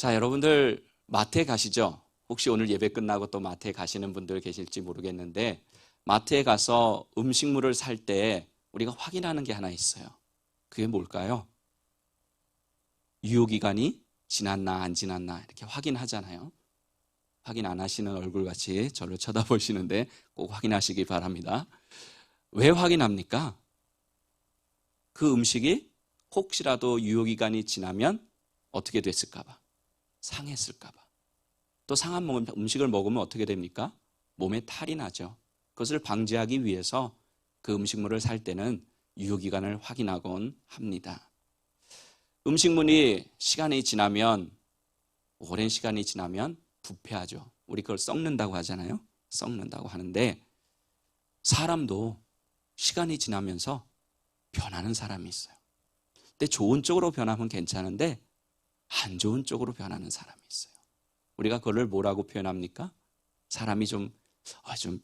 자, 여러분들 마트에 가시죠? 혹시 오늘 예배 끝나고 또 마트에 가시는 분들 계실지 모르겠는데 마트에 가서 음식물을 살 때 우리가 확인하는 게 하나 있어요. 그게 뭘까요? 유효기간이 지났나 안 지났나 이렇게 확인하잖아요. 확인 안 하시는 얼굴같이 저를 쳐다보시는데 꼭 확인하시기 바랍니다. 왜 확인합니까? 그 음식이 혹시라도 유효기간이 지나면 어떻게 됐을까 봐, 상했을까 봐. 또 상한 음식을 먹으면 어떻게 됩니까? 몸에 탈이 나죠. 그것을 방지하기 위해서 그 음식물을 살 때는 유효기간을 확인하곤 합니다. 음식물이 시간이 지나면, 오랜 시간이 지나면 부패하죠. 우리 그걸 썩는다고 하잖아요. 썩는다고 하는데 사람도 시간이 지나면서 변하는 사람이 있어요. 근데 좋은 쪽으로 변하면 괜찮은데 안 좋은 쪽으로 변하는 사람이 있어요. 우리가 그걸 뭐라고 표현합니까? 사람이 좀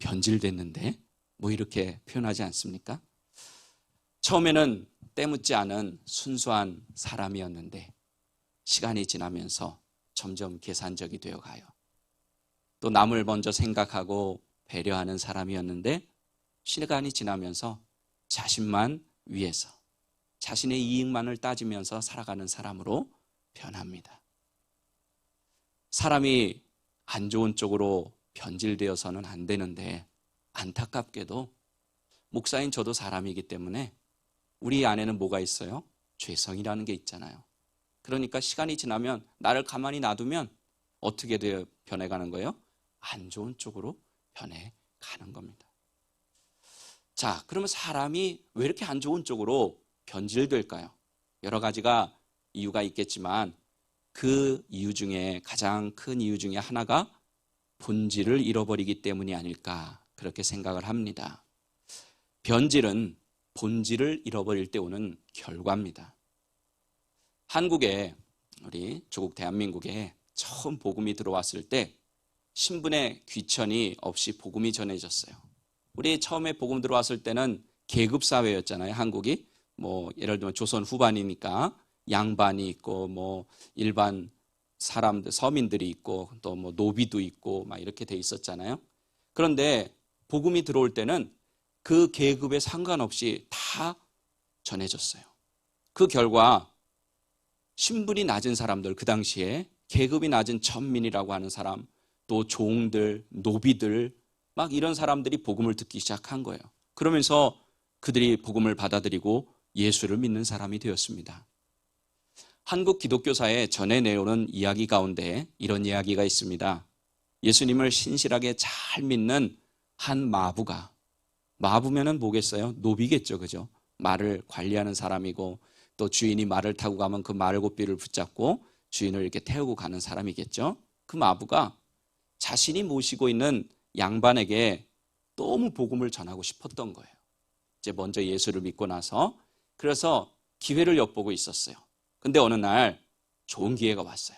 변질됐는데 뭐 이렇게 표현하지 않습니까? 처음에는 때묻지 않은 순수한 사람이었는데 시간이 지나면서 점점 계산적이 되어가요. 또 남을 먼저 생각하고 배려하는 사람이었는데 시간이 지나면서 자신만 위해서 자신의 이익만을 따지면서 살아가는 사람으로 변합니다. 사람이 안 좋은 쪽으로 변질되어서는 안 되는데 안타깝게도 목사인 저도 사람이기 때문에 우리 안에는 뭐가 있어요? 죄성이라는 게 있잖아요. 그러니까 시간이 지나면 나를 가만히 놔두면 어떻게 변해가는 거예요? 안 좋은 쪽으로 변해가는 겁니다. 자, 그러면 사람이 왜 이렇게 안 좋은 쪽으로 변질될까요? 여러 가지가 이유가 있겠지만 그 이유 중에 가장 큰 이유 중에 하나가 본질을 잃어버리기 때문이 아닐까 그렇게 생각을 합니다. 변질은 본질을 잃어버릴 때 오는 결과입니다. 한국에 우리 조국 대한민국에 처음 복음이 들어왔을 때 신분의 귀천이 없이 복음이 전해졌어요. 우리 처음에 복음 들어왔을 때는 계급 사회였잖아요. 한국이 뭐 예를 들면 조선 후반이니까 양반이 있고 뭐 일반 사람들 서민들이 있고 또 뭐 노비도 있고 막 이렇게 돼 있었잖아요. 그런데 복음이 들어올 때는 그 계급에 상관없이 다 전해졌어요. 그 결과 신분이 낮은 사람들, 그 당시에 계급이 낮은 천민이라고 하는 사람, 또 종들, 노비들 막 이런 사람들이 복음을 듣기 시작한 거예요. 그러면서 그들이 복음을 받아들이고 예수를 믿는 사람이 되었습니다. 한국 기독교사에 전해 내오는 이야기 가운데 이런 이야기가 있습니다. 예수님을 신실하게 잘 믿는 한 마부가, 마부면은 뭐겠어요? 노비겠죠, 그죠? 말을 관리하는 사람이고 또 주인이 말을 타고 가면 그 말고삐를 붙잡고 주인을 이렇게 태우고 가는 사람이겠죠. 그 마부가 자신이 모시고 있는 양반에게 너무 복음을 전하고 싶었던 거예요. 이제 먼저 예수를 믿고 나서 그래서 기회를 엿보고 있었어요. 근데 어느 날 좋은 기회가 왔어요.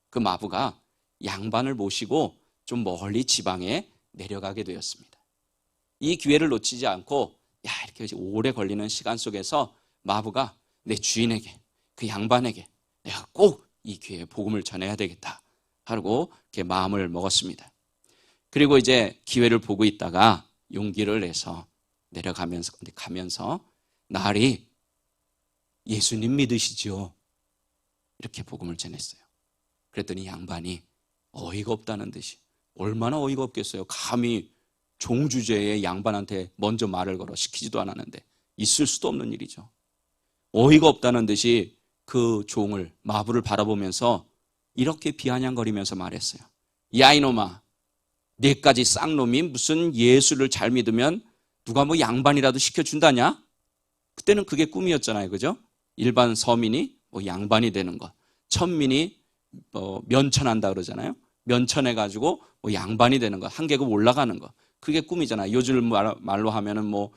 그 마부가 양반을 모시고 좀 멀리 지방에 내려가게 되었습니다. 이 기회를 놓치지 않고 이렇게 오래 걸리는 시간 속에서 마부가 내 주인에게, 그 양반에게 내가 꼭 이 기회에 복음을 전해야 되겠다 하고 이렇게 마음을 먹었습니다. 그리고 이제 기회를 보고 있다가 용기를 내서 가면서 나으리 예수님 믿으시죠? 이렇게 복음을 전했어요. 그랬더니 양반이 어이가 없다는 듯이, 얼마나 어이가 없겠어요. 감히 종주제에 양반한테 먼저 말을 걸어 시키지도 않았는데 있을 수도 없는 일이죠. 어이가 없다는 듯이 그 종을, 마부를 바라보면서 이렇게 비아냥거리면서 말했어요. 야 이놈아, 네까지 쌍놈이 무슨 예수를 잘 믿으면 누가 뭐 양반이라도 시켜준다냐? 그때는 그게 꿈이었잖아요, 그죠? 일반 서민이 뭐 양반이 되는 것, 천민이 면천한다 그러잖아요. 면천해가지고 뭐 양반이 되는 것, 한 계급 올라가는 것, 그게 꿈이잖아요. 요즘 말로 하면은 뭐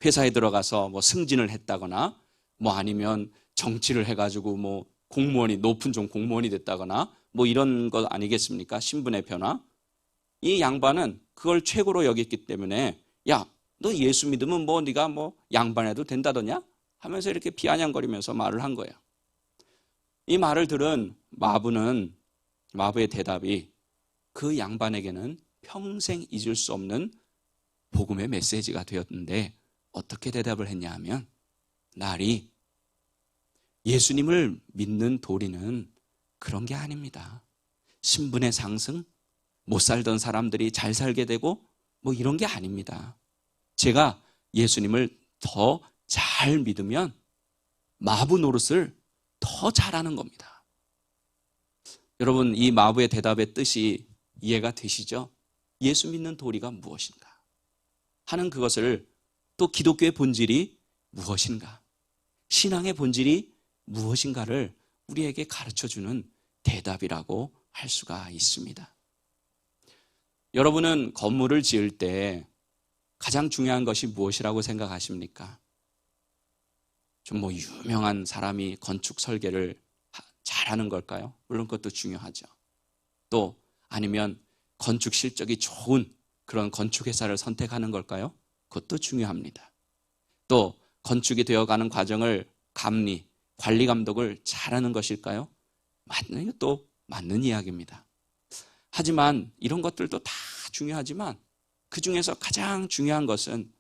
회사에 들어가서 뭐 승진을 했다거나 뭐 아니면 정치를 해가지고 뭐 공무원이, 높은 종 공무원이 됐다거나 뭐 이런 것 아니겠습니까? 신분의 변화. 이 양반은 그걸 최고로 여겼기 때문에 야, 너 예수 믿으면 뭐 네가 뭐 양반해도 된다더냐? 하면서 이렇게 비아냥거리면서 말을 한 거예요. 이 말을 들은 마부의 대답이 그 양반에게는 평생 잊을 수 없는 복음의 메시지가 되었는데 어떻게 대답을 했냐 하면, 날이 예수님을 믿는 도리는 그런 게 아닙니다. 신분의 상승, 못 살던 사람들이 잘 살게 되고 뭐 이런 게 아닙니다. 제가 예수님을 더 잘 믿으면 마부 노릇을 더 잘하는 겁니다. 여러분, 이 마부의 대답의 뜻이 이해가 되시죠? 예수 믿는 도리가 무엇인가 하는 그것을, 또 기독교의 본질이 무엇인가, 신앙의 본질이 무엇인가를 우리에게 가르쳐주는 대답이라고 할 수가 있습니다. 여러분은 건물을 지을 때 가장 중요한 것이 무엇이라고 생각하십니까? 좀 유명한 사람이 건축 설계를 잘하는 걸까요? 물론 그것도 중요하죠. 또 아니면 건축 실적이 좋은 그런 건축회사를 선택하는 걸까요? 그것도 중요합니다. 또 건축이 되어가는 과정을 관리 감독을 잘하는 것일까요? 이것도 맞는 이야기입니다. 하지만 이런 것들도 다 중요하지만 그 중에서 가장 중요한 것은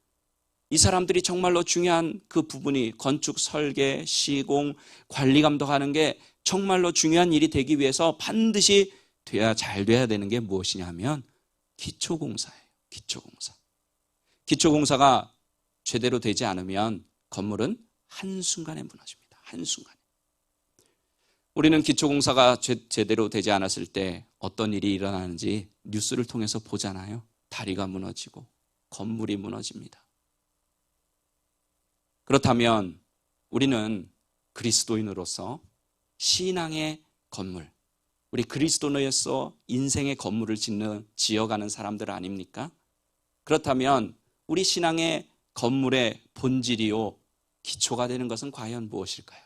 이 사람들이 정말로 중요한 그 부분이, 건축 설계, 시공, 관리 감독하는 게 정말로 중요한 일이 되기 위해서 반드시 잘 돼야 되는 게 무엇이냐 하면 기초공사예요. 기초공사. 기초공사가 제대로 되지 않으면 건물은 한순간에 무너집니다. 한순간에. 우리는 기초공사가 제대로 되지 않았을 때 어떤 일이 일어나는지 뉴스를 통해서 보잖아요. 다리가 무너지고 건물이 무너집니다. 그렇다면 우리는 그리스도인으로서 신앙의 건물, 우리 그리스도인으로서 인생의 건물을 지어가는 사람들 아닙니까? 그렇다면 우리 신앙의 건물의 본질이요, 기초가 되는 것은 과연 무엇일까요?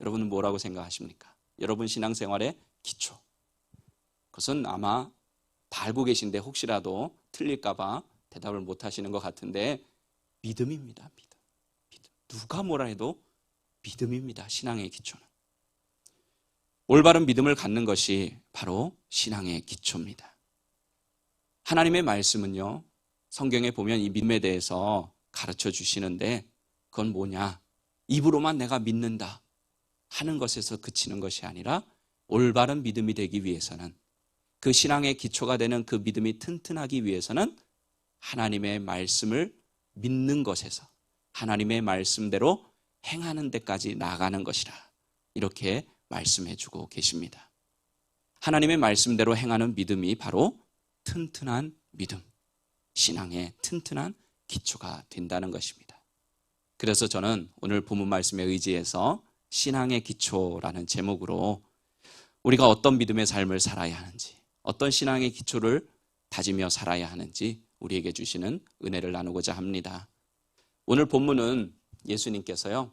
여러분은 뭐라고 생각하십니까? 여러분 신앙생활의 기초. 그것은 아마 다 알고 계신데 혹시라도 틀릴까 봐 대답을 못 하시는 것 같은데, 믿음입니다. 믿음. 누가 뭐라 해도 믿음입니다. 신앙의 기초는. 올바른 믿음을 갖는 것이 바로 신앙의 기초입니다. 하나님의 말씀은요, 성경에 보면 이 믿음에 대해서 가르쳐 주시는데, 그건 뭐냐? 입으로만 내가 믿는다 하는 것에서 그치는 것이 아니라, 올바른 믿음이 되기 위해서는, 그 신앙의 기초가 되는 그 믿음이 튼튼하기 위해서는 하나님의 말씀을 믿는 것에서 하나님의 말씀대로 행하는 데까지 나아가는 것이라, 이렇게 말씀해 주고 계십니다. 하나님의 말씀대로 행하는 믿음이 바로 튼튼한 믿음, 신앙의 튼튼한 기초가 된다는 것입니다. 그래서 저는 오늘 본문 말씀에 의지해서 신앙의 기초라는 제목으로 우리가 어떤 믿음의 삶을 살아야 하는지, 어떤 신앙의 기초를 다지며 살아야 하는지 우리에게 주시는 은혜를 나누고자 합니다. 오늘 본문은 예수님께서요,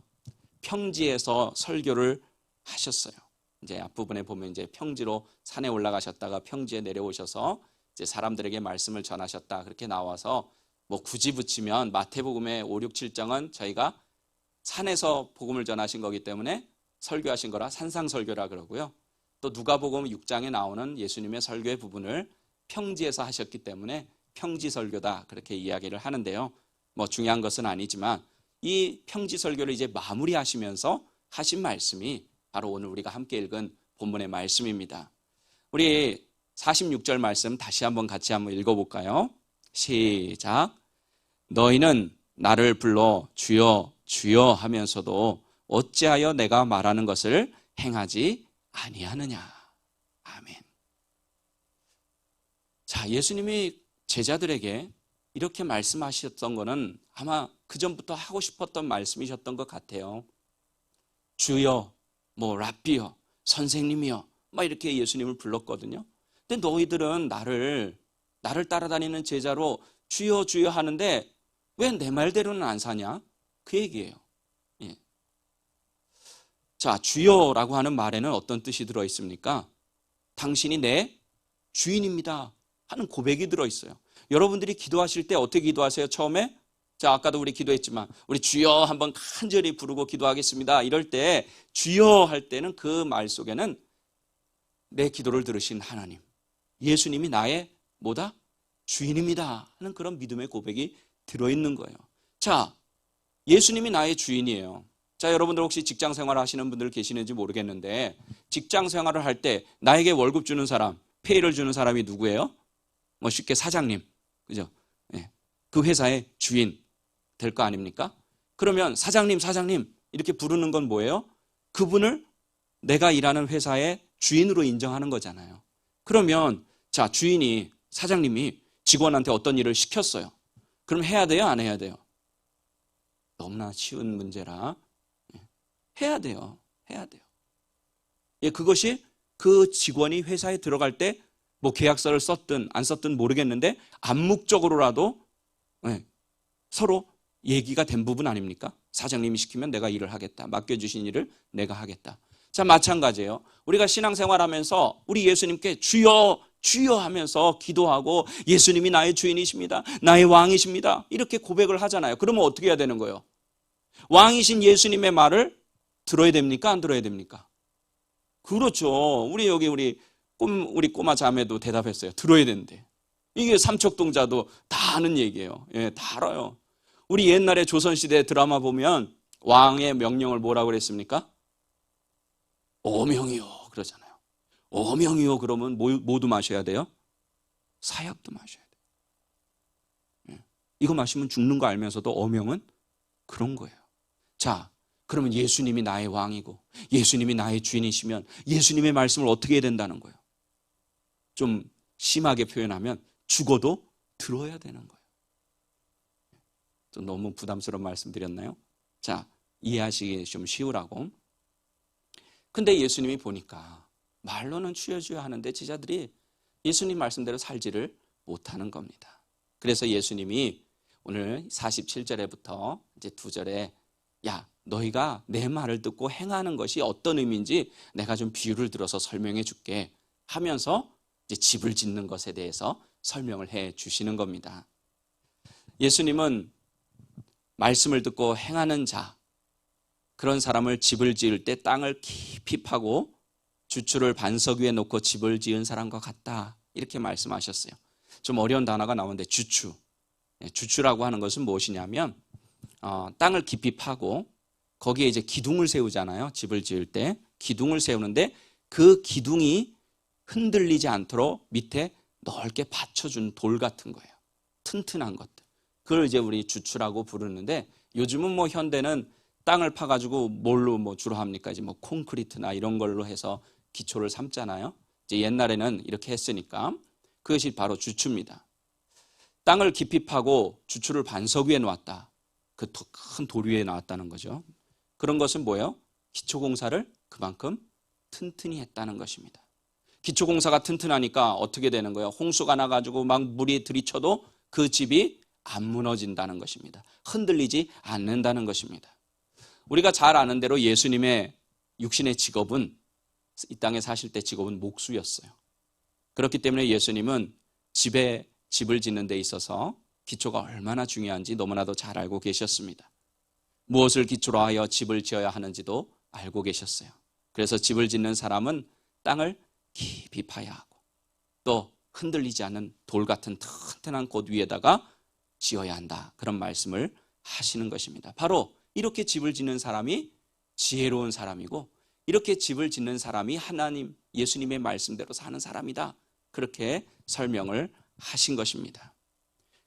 평지에서 설교를 하셨어요. 이제 앞부분에 보면 이제 평지로 산에 올라가셨다가 평지에 내려오셔서 이제 사람들에게 말씀을 전하셨다, 그렇게 나와서 뭐 굳이 붙이면 마태복음의 5, 6, 7장은 저희가 산에서 복음을 전하신 거기 때문에 설교하신 거라 산상설교라 그러고요. 또 누가복음 6장에 나오는 예수님의 설교의 부분을 평지에서 하셨기 때문에 평지설교다, 그렇게 이야기를 하는데요. 뭐 중요한 것은 아니지만 이 평지설교를 이제 마무리하시면서 하신 말씀이 바로 오늘 우리가 함께 읽은 본문의 말씀입니다. 우리 46절 말씀 다시 한번 같이 한번 읽어볼까요? 시작. 너희는 나를 불러 주여 주여 하면서도 어찌하여 내가 말하는 것을 행하지 아니하느냐. 아멘. 자, 예수님이 제자들에게 이렇게 말씀하셨던 거는 아마 그전부터 하고 싶었던 말씀이셨던 것 같아요. 주여, 뭐 랍비여, 선생님이여, 막 이렇게 예수님을 불렀거든요. 근데 너희들은 나를 따라다니는 제자로 주여 주여 하는데 왜 내 말대로는 안 사냐? 그 얘기예요. 예. 자, 주여라고 하는 말에는 어떤 뜻이 들어있습니까? 당신이 내 주인입니다 하는 고백이 들어있어요. 여러분들이 기도하실 때 어떻게 기도하세요? 처음에 자, 아까도 우리 기도했지만 우리 주여 한번 간절히 부르고 기도하겠습니다. 이럴 때 주여 할 때는 그 말 속에는 내 기도를 들으신 하나님, 예수님이 나의 뭐다? 주인입니다 하는 그런 믿음의 고백이 들어있는 거예요. 자, 예수님이 나의 주인이에요. 자, 여러분들 혹시 직장 생활 하시는 분들 계시는지 모르겠는데 직장 생활을 할 때 나에게 월급 주는 사람, 페이를 주는 사람이 누구예요? 뭐 쉽게 사장님, 그죠? 네. 그 회사의 주인 될 거 아닙니까? 그러면 사장님 이렇게 부르는 건 뭐예요? 그분을 내가 일하는 회사의 주인으로 인정하는 거잖아요. 그러면 자, 주인이, 사장님이 직원한테 어떤 일을 시켰어요. 그럼 해야 돼요, 안 해야 돼요? 너무나 쉬운 문제라 해야 돼요. 해야 돼요. 예, 그것이 그 직원이 회사에 들어갈 때 뭐 계약서를 썼든 안 썼든 모르겠는데 암묵적으로라도 서로 얘기가 된 부분 아닙니까? 사장님이 시키면 내가 일을 하겠다. 맡겨주신 일을 내가 하겠다. 자, 마찬가지예요. 우리가 신앙생활하면서 우리 예수님께 주여 주여 하면서 기도하고 예수님이 나의 주인이십니다. 나의 왕이십니다. 이렇게 고백을 하잖아요. 그러면 어떻게 해야 되는 거예요? 왕이신 예수님의 말을 들어야 됩니까? 안 들어야 됩니까? 그렇죠. 우리 꼬마 자매도 대답했어요. 들어야 된대. 이게 삼척동자도 다 아는 얘기예요. 예, 다 알아요. 우리 옛날에 조선시대 드라마 보면 왕의 명령을 뭐라고 그랬습니까? 어명이요 그러잖아요. 어명이요 그러면 모두 마셔야 돼요? 사약도 마셔야 돼요. 예. 이거 마시면 죽는 거 알면서도 어명은 그런 거예요. 자, 그러면 예수님이 나의 왕이고 예수님이 나의 주인이시면 예수님의 말씀을 어떻게 해야 된다는 거예요? 좀 심하게 표현하면 죽어도 들어야 되는 거예요. 좀 너무 부담스러운 말씀 드렸나요? 자, 이해하시기 좀 쉬우라고. 근데 예수님이 보니까 말로는 주여 주여 하는데 제자들이 예수님 말씀대로 살지를 못하는 겁니다. 그래서 예수님이 오늘 47절에부터 이제 2절에 야, 너희가 내 말을 듣고 행하는 것이 어떤 의미인지 내가 좀 비유를 들어서 설명해 줄게 하면서 이제 집을 짓는 것에 대해서 설명을 해 주시는 겁니다. 예수님은 말씀을 듣고 행하는 자, 그런 사람을 집을 지을 때 땅을 깊이 파고 주추를 반석 위에 놓고 집을 지은 사람과 같다 이렇게 말씀하셨어요. 좀 어려운 단어가 나오는데 주추. 주추라고 하는 것은 무엇이냐면 땅을 깊이 파고 거기에 이제 기둥을 세우잖아요. 집을 지을 때 기둥을 세우는데 그 기둥이 흔들리지 않도록 밑에 넓게 받쳐준 돌 같은 거예요. 튼튼한 것들. 그걸 이제 우리 주추라고 부르는데 요즘은 뭐 현대는 땅을 파가지고 뭘로 뭐 주로 합니까? 이제 뭐 콘크리트나 이런 걸로 해서 기초를 삼잖아요. 이제 옛날에는 이렇게 했으니까 그것이 바로 주추입니다. 땅을 깊이 파고 주추를 반석 위에 놓았다. 그 큰 돌 위에 놨다는 거죠. 그런 것은 뭐예요? 기초공사를 그만큼 튼튼히 했다는 것입니다. 기초공사가 튼튼하니까 어떻게 되는 거예요? 홍수가 나가지고 막 물이 들이쳐도 그 집이 안 무너진다는 것입니다. 흔들리지 않는다는 것입니다. 우리가 잘 아는 대로 예수님의 육신의 직업은 이 땅에 사실 때 직업은 목수였어요. 그렇기 때문에 예수님은 집을 짓는 데 있어서 기초가 얼마나 중요한지 너무나도 잘 알고 계셨습니다. 무엇을 기초로 하여 집을 지어야 하는지도 알고 계셨어요. 그래서 집을 짓는 사람은 땅을 깊이 파야 하고 또 흔들리지 않는 돌 같은 튼튼한 곳 위에다가 지어야 한다. 그런 말씀을 하시는 것입니다. 바로 이렇게 집을 짓는 사람이 지혜로운 사람이고 이렇게 집을 짓는 사람이 하나님, 예수님의 말씀대로 사는 사람이다. 그렇게 설명을 하신 것입니다.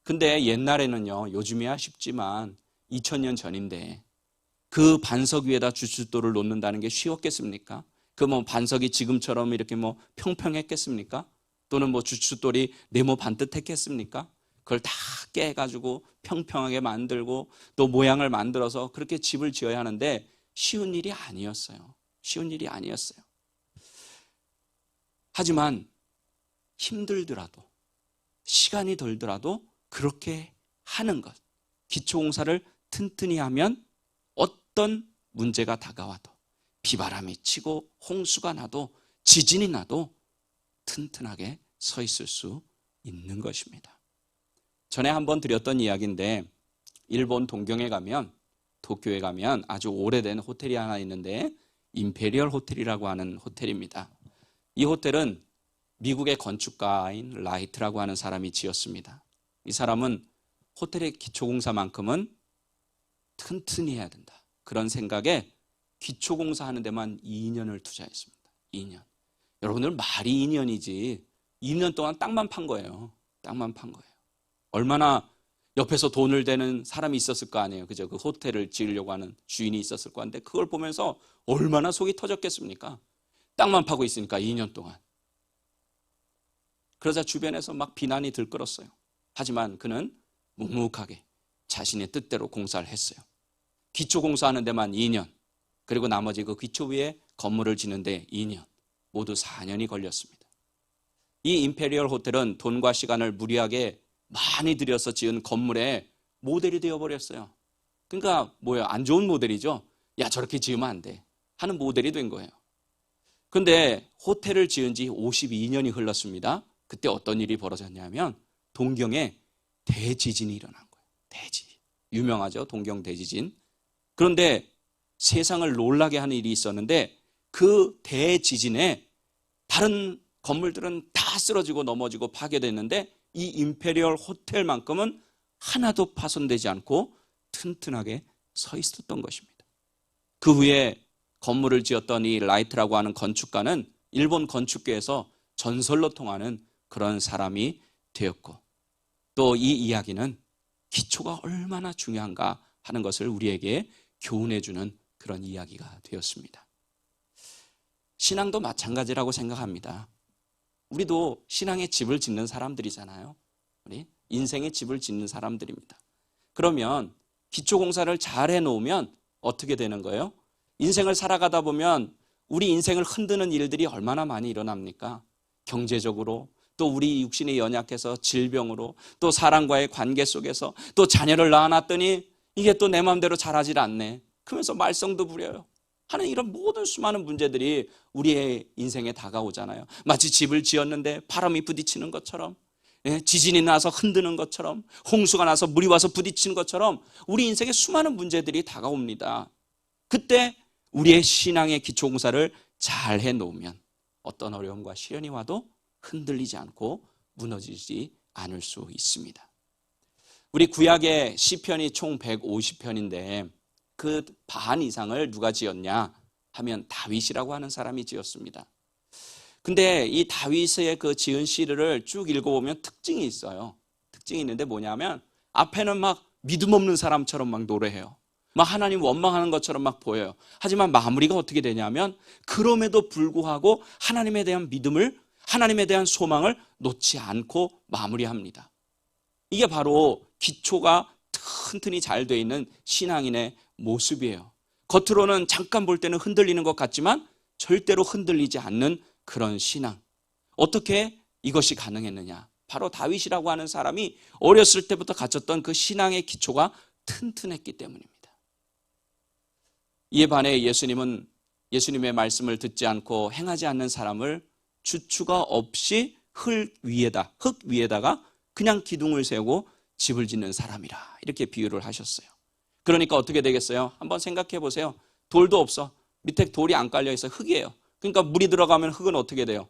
근데 옛날에는요, 요즘이야 쉽지만 2000년 전인데 그 반석 위에다 주춧돌을 놓는다는 게 쉬웠겠습니까? 그 뭐 반석이 지금처럼 이렇게 뭐 평평했겠습니까? 또는 뭐 주춧돌이 네모 반듯했겠습니까? 그걸 다 깨가지고 평평하게 만들고 또 모양을 만들어서 그렇게 집을 지어야 하는데 쉬운 일이 아니었어요. 쉬운 일이 아니었어요. 하지만 힘들더라도 시간이 들더라도 그렇게 하는 것, 기초공사를 튼튼히 하면 어떤 문제가 다가와도 비바람이 치고 홍수가 나도 지진이 나도 튼튼하게 서 있을 수 있는 것입니다. 전에 한번 드렸던 이야기인데 일본 동경에 가면, 도쿄에 가면 아주 오래된 호텔이 하나 있는데 임페리얼 호텔이라고 하는 호텔입니다. 이 호텔은 미국의 건축가인 라이트라고 하는 사람이 지었습니다. 이 사람은 호텔의 기초공사만큼은 튼튼히 해야 된다, 그런 생각에 기초공사하는 데만 2년을 투자했습니다. 2년. 여러분들 말이 2년이지 2년 동안 땅만 판 거예요. 땅만 판 거예요. 얼마나 옆에서 돈을 대는 사람이 있었을 거 아니에요. 그죠? 그 호텔을 지으려고 하는 주인이 있었을 거 같은데 그걸 보면서 얼마나 속이 터졌겠습니까? 땅만 파고 있으니까 2년 동안. 그러자 주변에서 막 비난이 들끓었어요. 하지만 그는 묵묵하게 자신의 뜻대로 공사를 했어요. 기초 공사하는 데만 2년, 그리고 나머지 그 기초 위에 건물을 짓는데 2년, 모두 4년이 걸렸습니다. 이 임페리얼 호텔은 돈과 시간을 무리하게 많이 들여서 지은 건물의 모델이 되어버렸어요. 그러니까 뭐예요? 안 좋은 모델이죠. 야, 저렇게 지으면 안 돼 하는 모델이 된 거예요. 그런데 호텔을 지은 지 52년이 흘렀습니다. 그때 어떤 일이 벌어졌냐면 동경에 대지진이 일어난 거예요. 대지진. 유명하죠, 동경 대지진. 그런데 세상을 놀라게 하는 일이 있었는데 그 대지진에 다른 건물들은 다 쓰러지고 넘어지고 파괴됐는데 이 임페리얼 호텔만큼은 하나도 파손되지 않고 튼튼하게 서 있었던 것입니다. 그 후에 건물을 지었던 이 라이트라고 하는 건축가는 일본 건축계에서 전설로 통하는 그런 사람이 되었고, 또 이 이야기는 기초가 얼마나 중요한가 하는 것을 우리에게 교훈해 주는 그런 이야기가 되었습니다. 신앙도 마찬가지라고 생각합니다. 우리도 신앙의 집을 짓는 사람들이잖아요. 우리 인생의 집을 짓는 사람들입니다. 그러면 기초공사를 잘 해놓으면 어떻게 되는 거예요? 인생을 살아가다 보면 우리 인생을 흔드는 일들이 얼마나 많이 일어납니까? 경제적으로, 또 우리 육신이 연약해서 질병으로, 또 사람과의 관계 속에서, 또 자녀를 낳아놨더니 이게 또 내 마음대로 자라질 않네, 그러면서 말썽도 부려요 하는 이런 모든 수많은 문제들이 우리의 인생에 다가오잖아요. 마치 집을 지었는데 바람이 부딪히는 것처럼, 지진이 나서 흔드는 것처럼, 홍수가 나서 물이 와서 부딪히는 것처럼 우리 인생에 수많은 문제들이 다가옵니다. 그때 우리의 신앙의 기초공사를 잘 해놓으면 어떤 어려움과 시련이 와도 흔들리지 않고 무너지지 않을 수 있습니다. 우리 구약의 시편이 총 150편인데 그 반 이상을 누가 지었냐 하면 다윗이라고 하는 사람이 지었습니다. 근데 이 다윗의 그 지은 시를 쭉 읽어보면 특징이 있어요. 특징이 있는데 뭐냐면 앞에는 막 믿음 없는 사람처럼 막 노래해요. 막 하나님 원망하는 것처럼 막 보여요. 하지만 마무리가 어떻게 되냐면 그럼에도 불구하고 하나님에 대한 믿음을, 하나님에 대한 소망을 놓지 않고 마무리합니다. 이게 바로 기초가 튼튼히 잘 돼 있는 신앙인의 모습이에요. 겉으로는 잠깐 볼 때는 흔들리는 것 같지만 절대로 흔들리지 않는 그런 신앙. 어떻게 이것이 가능했느냐? 바로 다윗이라고 하는 사람이 어렸을 때부터 갖췄던 그 신앙의 기초가 튼튼했기 때문입니다. 이에 반해 예수님은 예수님의 말씀을 듣지 않고 행하지 않는 사람을 주추가 없이 흙 위에다가 그냥 기둥을 세우고 집을 짓는 사람이라 이렇게 비유를 하셨어요. 그러니까 어떻게 되겠어요? 한번 생각해 보세요. 돌도 없어. 밑에 돌이 안 깔려 있어. 흙이에요. 그러니까 물이 들어가면 흙은 어떻게 돼요?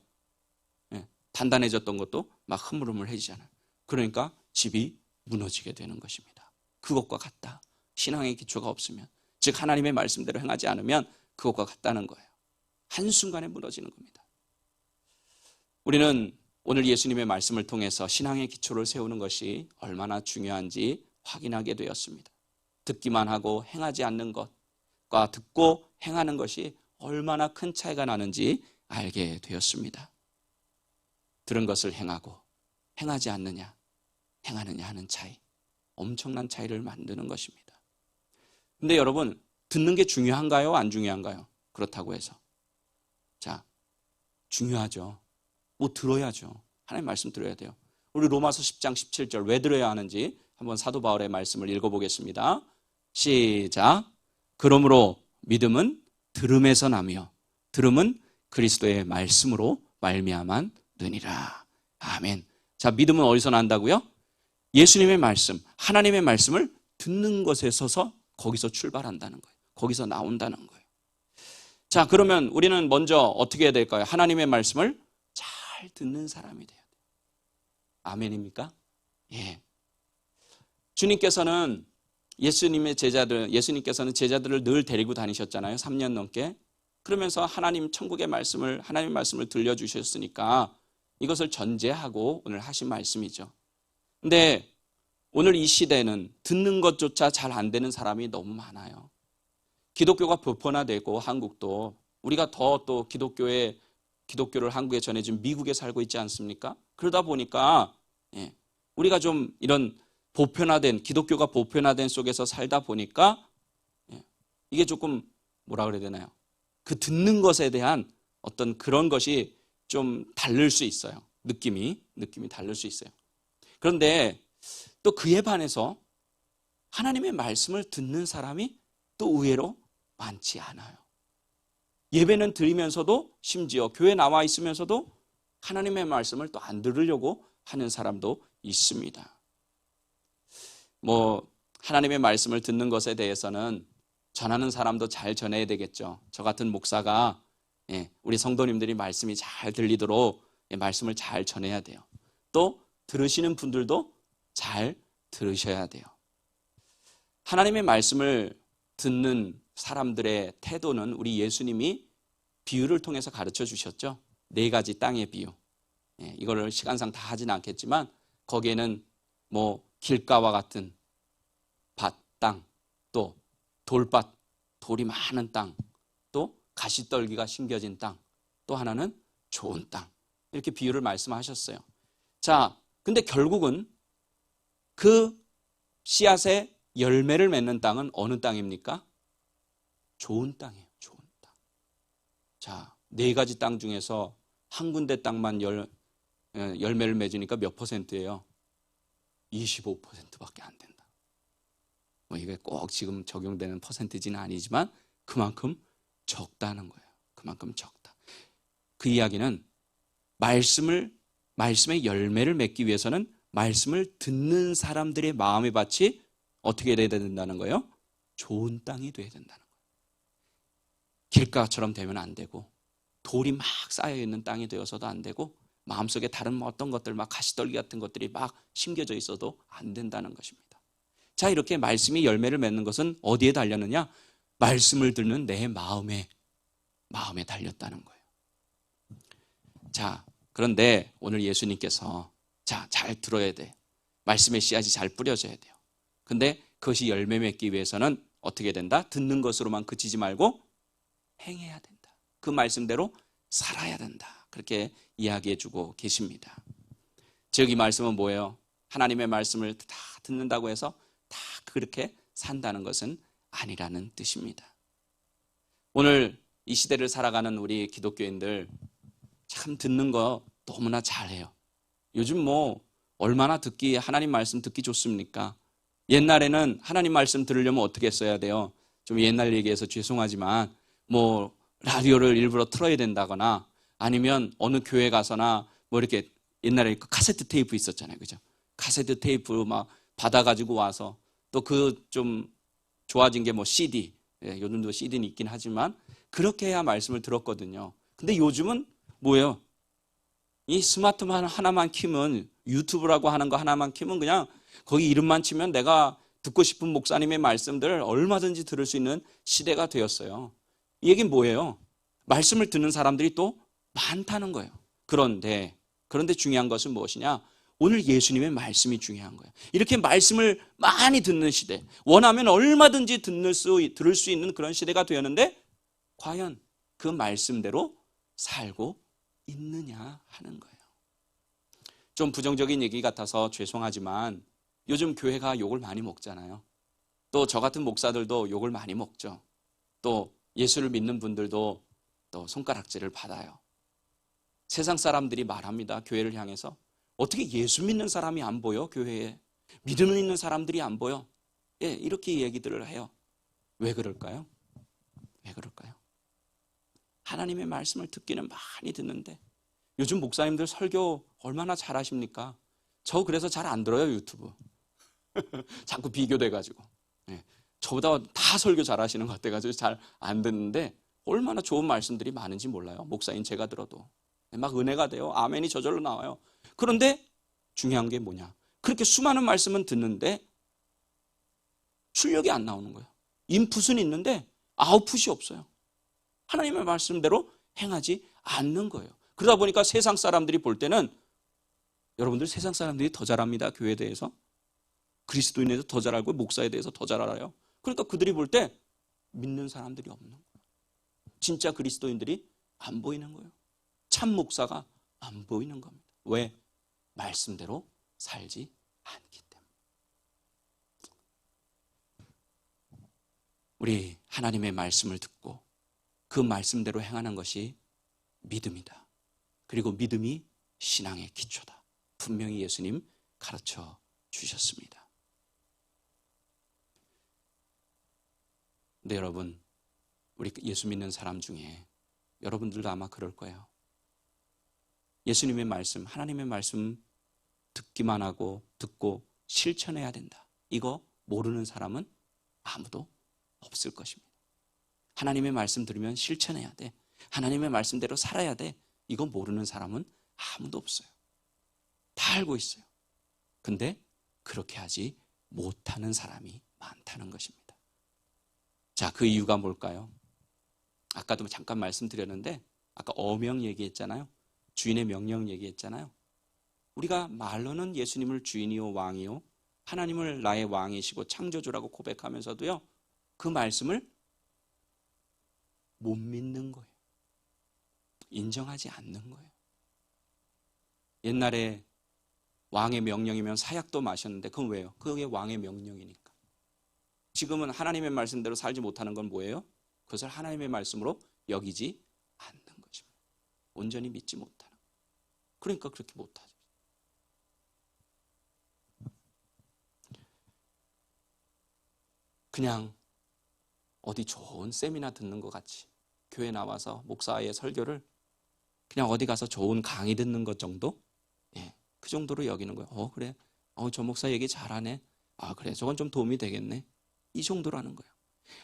단단해졌던 것도 막 흐물흐물해지잖아요. 그러니까 집이 무너지게 되는 것입니다. 그것과 같다. 신앙의 기초가 없으면, 즉 하나님의 말씀대로 행하지 않으면 그것과 같다는 거예요. 한순간에 무너지는 겁니다. 우리는 오늘 예수님의 말씀을 통해서 신앙의 기초를 세우는 것이 얼마나 중요한지 확인하게 되었습니다. 듣기만 하고 행하지 않는 것과 듣고 행하는 것이 얼마나 큰 차이가 나는지 알게 되었습니다. 들은 것을 행하고 행하지 않느냐, 행하느냐 하는 차이, 엄청난 차이를 만드는 것입니다. 근데 여러분, 듣는 게 중요한가요? 안 중요한가요? 그렇다고 해서. 자, 중요하죠. 뭐 들어야죠. 하나님 말씀 들어야 돼요. 우리 로마서 10장 17절 왜 들어야 하는지 한번 사도 바울의 말씀을 읽어보겠습니다. 시작. 그러므로 믿음은 들음에서 나며 들음은 그리스도의 말씀으로 말미암았느니라. 아멘. 자, 믿음은 어디서 난다고요? 예수님의 말씀, 하나님의 말씀을 듣는 것에 서서 거기서 출발한다는 거예요. 거기서 나온다는 거예요. 자, 그러면 우리는 먼저 어떻게 해야 될까요? 하나님의 말씀을 잘 듣는 사람이 돼야 돼요. 아멘입니까? 예. 주님께서는 예수님께서는 제자들을 늘 데리고 다니셨잖아요. 3년 넘게. 그러면서 하나님의 말씀을 들려주셨으니까 이것을 전제하고 오늘 하신 말씀이죠. 근데 오늘 이 시대는 듣는 것조차 잘 안 되는 사람이 너무 많아요. 기독교가 보편화되고 한국도 우리가 더 또 기독교를 한국에 전해준 미국에 살고 있지 않습니까? 그러다 보니까 우리가 좀 이런 기독교가 보편화된 속에서 살다 보니까 이게 조금 뭐라 그래야 되나요? 그 듣는 것에 대한 어떤 그런 것이 좀 다를 수 있어요. 느낌이 다를 수 있어요. 그런데 또 그에 반해서 하나님의 말씀을 듣는 사람이 또 의외로 많지 않아요. 예배는 드리면서도 심지어 교회 나와 있으면서도 하나님의 말씀을 또 안 들으려고 하는 사람도 있습니다. 하나님의 말씀을 듣는 것에 대해서는 전하는 사람도 잘 전해야 되겠죠. 저 같은 목사가 우리 성도님들이 말씀이 잘 들리도록 말씀을 잘 전해야 돼요. 또 들으시는 분들도 잘 들으셔야 돼요. 하나님의 말씀을 듣는 사람들의 태도는 우리 예수님이 비유를 통해서 가르쳐 주셨죠. 4가지 땅의 비유. 이거를 시간상 다 하진 않겠지만 거기에는 길가와 같은 땅, 또 돌밭, 돌이 많은 땅, 또 가시떨기가 심겨진 땅, 또 하나는 좋은 땅. 이렇게 비유를 말씀하셨어요. 자, 근데 결국은 그 씨앗에 열매를 맺는 땅은 어느 땅입니까? 좋은 땅이에요. 좋은 땅. 자, 4가지 땅 중에서 한 군데 땅만 열매를 맺으니까 몇 %예요? 25%밖에 안 된다. 이게 꼭 지금 적용되는 퍼센티지는 아니지만 그만큼 적다는 거예요. 그만큼 적다. 그 이야기는 말씀의 열매를 맺기 위해서는 말씀을 듣는 사람들의 마음의 밭이 어떻게 돼야 된다는 거예요? 좋은 땅이 돼야 된다는 거예요. 길가처럼 되면 안 되고 돌이 막 쌓여있는 땅이 되어서도 안 되고 마음속에 다른 어떤 것들 막 가시떨기 같은 것들이 막 심겨져 있어도 안 된다는 것입니다. 자, 이렇게 말씀이 열매를 맺는 것은 어디에 달렸느냐? 말씀을 듣는 내 마음에 달렸다는 거예요. 자, 그런데 오늘 예수님께서 잘 들어야 돼. 말씀의 씨앗이 잘 뿌려져야 돼요. 근데 그것이 열매 맺기 위해서는 어떻게 된다? 듣는 것으로만 그치지 말고 행해야 된다. 그 말씀대로 살아야 된다. 그렇게 이야기해 주고 계십니다. 즉 이 말씀은 뭐예요? 하나님의 말씀을 다 듣는다고 해서 다 그렇게 산다는 것은 아니라는 뜻입니다. 오늘 이 시대를 살아가는 우리 기독교인들 참 듣는 거 너무나 잘해요. 요즘 얼마나 하나님 말씀 듣기 좋습니까? 옛날에는 하나님 말씀 들으려면 어떻게 했어야 돼요? 좀 옛날 얘기해서 죄송하지만 라디오를 일부러 틀어야 된다거나 아니면 어느 교회 가서나 이렇게 옛날에 카세트 테이프 있었잖아요. 그죠? 카세트 테이프 막 받아가지고 와서 또 좀 좋아진 게 CD. 요즘도 CD는 있긴 하지만 그렇게 해야 말씀을 들었거든요. 근데 요즘은 뭐예요? 이 스마트폰 하나만 키면 유튜브라고 하는 거 하나만 키면 그냥 거기 이름만 치면 내가 듣고 싶은 목사님의 말씀들을 얼마든지 들을 수 있는 시대가 되었어요. 이 얘기는 뭐예요? 말씀을 듣는 사람들이 또 많다는 거예요. 그런데 중요한 것은 무엇이냐? 오늘 예수님의 말씀이 중요한 거예요. 이렇게 말씀을 많이 듣는 시대, 원하면 얼마든지 들을 수 있는 그런 시대가 되었는데 과연 그 말씀대로 살고 있느냐 하는 거예요. 좀 부정적인 얘기 같아서 죄송하지만 요즘 교회가 욕을 많이 먹잖아요. 또 저 같은 목사들도 욕을 많이 먹죠. 또 예수를 믿는 분들도 또 손가락질을 받아요. 세상 사람들이 말합니다. 교회를 향해서. 어떻게 예수 믿는 사람이 안 보여? 교회에. 믿음 있는 사람들이 안 보여? 이렇게 얘기들을 해요. 왜 그럴까요? 왜 그럴까요? 하나님의 말씀을 듣기는 많이 듣는데 요즘 목사님들 설교 얼마나 잘하십니까? 저 그래서 잘 안 들어요, 유튜브. 자꾸 비교돼가지고. 예. 저보다 다 설교 잘하시는 것 같아가지고 잘 안 듣는데 얼마나 좋은 말씀들이 많은지 몰라요. 목사인 제가 들어도. 막 은혜가 돼요. 아멘이 저절로 나와요. 그런데 중요한 게 뭐냐. 그렇게 수많은 말씀은 듣는데 출력이 안 나오는 거예요. 인풋은 있는데 아웃풋이 없어요. 하나님의 말씀대로 행하지 않는 거예요. 그러다 보니까 세상 사람들이 볼 때는 여러분들 세상 사람들이 더 잘합니다. 교회에 대해서. 그리스도인에 대해서 더 잘 알고 목사에 대해서 더 잘 알아요. 그러니까 그들이 볼 때 믿는 사람들이 없는 거예요. 진짜 그리스도인들이 안 보이는 거예요. 참 목사가 안 보이는 겁니다. 왜? 말씀대로 살지 않기 때문에. 우리 하나님의 말씀을 듣고 그 말씀대로 행하는 것이 믿음이다. 그리고 믿음이 신앙의 기초다. 분명히 예수님 가르쳐 주셨습니다. 근데 여러분, 우리 예수 믿는 사람 중에 여러분들도 아마 그럴 거예요. 예수님의 말씀, 하나님의 말씀 듣기만 하고 듣고 실천해야 된다. 이거 모르는 사람은 아무도 없을 것입니다. 하나님의 말씀 들으면 실천해야 돼. 하나님의 말씀대로 살아야 돼. 이거 모르는 사람은 아무도 없어요. 다 알고 있어요. 근데 그렇게 하지 못하는 사람이 많다는 것입니다. 자, 그 이유가 뭘까요? 아까도 잠깐 말씀드렸는데 아까 어명 얘기했잖아요. 주인의 명령 얘기했잖아요. 우리가 말로는 예수님을 주인이요 왕이요 하나님을 나의 왕이시고 창조주라고 고백하면서도요, 그 말씀을 못 믿는 거예요. 인정하지 않는 거예요. 옛날에 왕의 명령이면 사약도 마셨는데 그건 왜요? 그게 왕의 명령이니까. 지금은 하나님의 말씀대로 살지 못하는 건 뭐예요? 그것을 하나님의 말씀으로 여기지 않는 것입니다. 온전히 믿지 못하는. 그러니까 그렇게 못하죠. 그냥 어디 좋은 세미나 듣는 것 같이 교회 나와서 목사의 설교를 그냥 어디 가서 좋은 강의 듣는 것 정도? 예, 그 정도로 여기는 거예요. 그래. 저 목사 얘기 잘하네. 그래. 저건 좀 도움이 되겠네. 이 정도라는 거예요.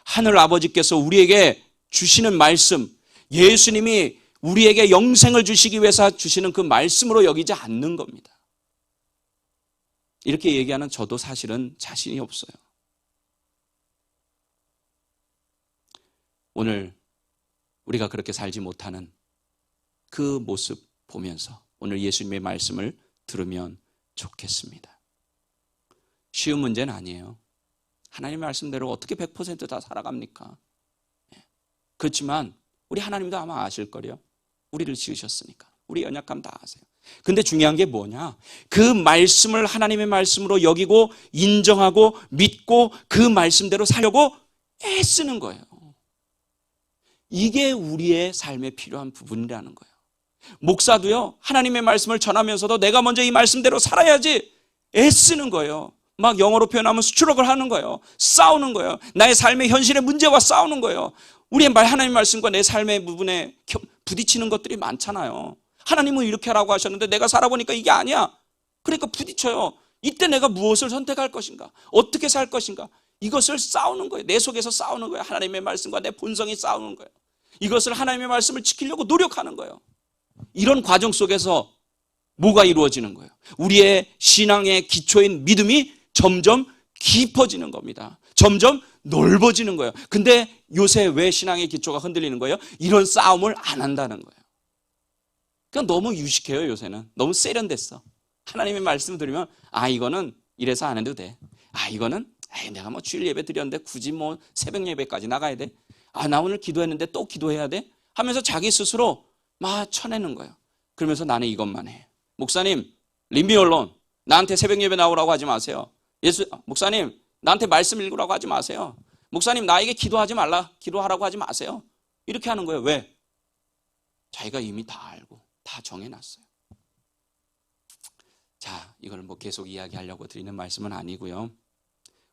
하늘 아버지께서 우리에게 주시는 말씀, 예수님이 우리에게 영생을 주시기 위해서 주시는 그 말씀으로 여기지 않는 겁니다. 이렇게 얘기하는 저도 사실은 자신이 없어요. 오늘 우리가 그렇게 살지 못하는 그 모습 보면서 오늘 예수님의 말씀을 들으면 좋겠습니다. 쉬운 문제는 아니에요. 하나님의 말씀대로 어떻게 100% 다 살아갑니까? 그렇지만 우리 하나님도 아마 아실 거예요. 우리를 지으셨으니까. 우리 연약함 다 아세요. 근데 중요한 게 뭐냐? 그 말씀을 하나님의 말씀으로 여기고 인정하고 믿고 그 말씀대로 살려고 애쓰는 거예요. 이게 우리의 삶에 필요한 부분이라는 거예요. 목사도요, 하나님의 말씀을 전하면서도 내가 먼저 이 말씀대로 살아야지 애쓰는 거예요. 막 영어로 표현하면 스트럭을 하는 거예요. 싸우는 거예요. 나의 삶의 현실의 문제와 싸우는 거예요. 우리의 하나님의 말씀과 내 삶의 부분에 부딪히는 것들이 많잖아요. 하나님은 이렇게 하라고 하셨는데 내가 살아보니까 이게 아니야. 그러니까 부딪혀요. 이때 내가 무엇을 선택할 것인가? 어떻게 살 것인가? 이것을 싸우는 거예요. 내 속에서 싸우는 거예요. 하나님의 말씀과 내 본성이 싸우는 거예요. 이것을 하나님의 말씀을 지키려고 노력하는 거예요. 이런 과정 속에서 뭐가 이루어지는 거예요? 우리의 신앙의 기초인 믿음이 점점 깊어지는 겁니다. 점점 넓어지는 거예요. 근데 요새 왜 신앙의 기초가 흔들리는 거예요? 이런 싸움을 안 한다는 거예요. 그러니까 너무 유식해요. 요새는 너무 세련됐어. 하나님의 말씀 들으면 이거는 이래서 안 해도 돼. 이거는 내가 뭐 주일 예배 드렸는데 굳이 뭐 새벽 예배까지 나가야 돼. 나 오늘 기도했는데 또 기도해야 돼. 하면서 자기 스스로 막 쳐내는 거예요. 그러면서 나는 이것만 해. 목사님, 림비 언론 나한테 새벽 예배 나오라고 하지 마세요. 목사님, 나한테 말씀 읽으라고 하지 마세요. 목사님, 나에게 기도하라고 하지 마세요. 이렇게 하는 거예요. 왜? 자기가 이미 다 알고 다 정해놨어요. 자, 이걸 뭐 계속 이야기하려고 드리는 말씀은 아니고요.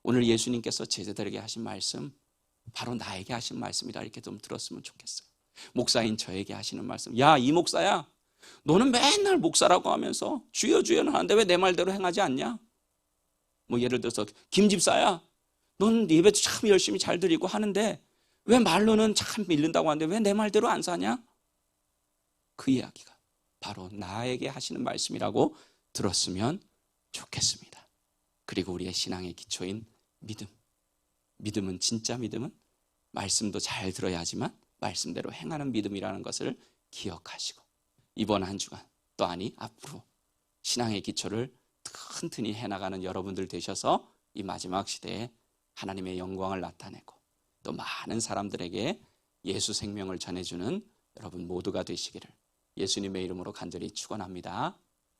오늘 예수님께서 제자들에게 하신 말씀, 바로 나에게 하신 말씀이다. 이렇게 좀 들었으면 좋겠어요. 목사인 저에게 하시는 말씀. 야, 이 목사야, 너는 맨날 목사라고 하면서 주여 주여는 하는데 왜 내 말대로 행하지 않냐? 뭐 예를 들어서 김 집사야, 넌 예배도 참 열심히 잘 드리고 하는데 왜 말로는 참 믿는다고 하는데 왜 내 말대로 안 사냐? 그 이야기가 바로 나에게 하시는 말씀이라고 들었으면 좋겠습니다. 그리고 우리의 신앙의 기초인 믿음. 믿음은, 진짜 믿음은 말씀도 잘 들어야 하지만 말씀대로 행하는 믿음이라는 것을 기억하시고 이번 한 주간 또 아니 앞으로 신앙의 기초를 튼튼히 해나가는 여러분들 되셔서 이 마지막 시대에 하나님의 영광을 나타내고 또 많은 사람들에게 예수 생명을 전해주는 여러분 모두가 되시기를 예수님의 이름으로 간절히 축원합니다.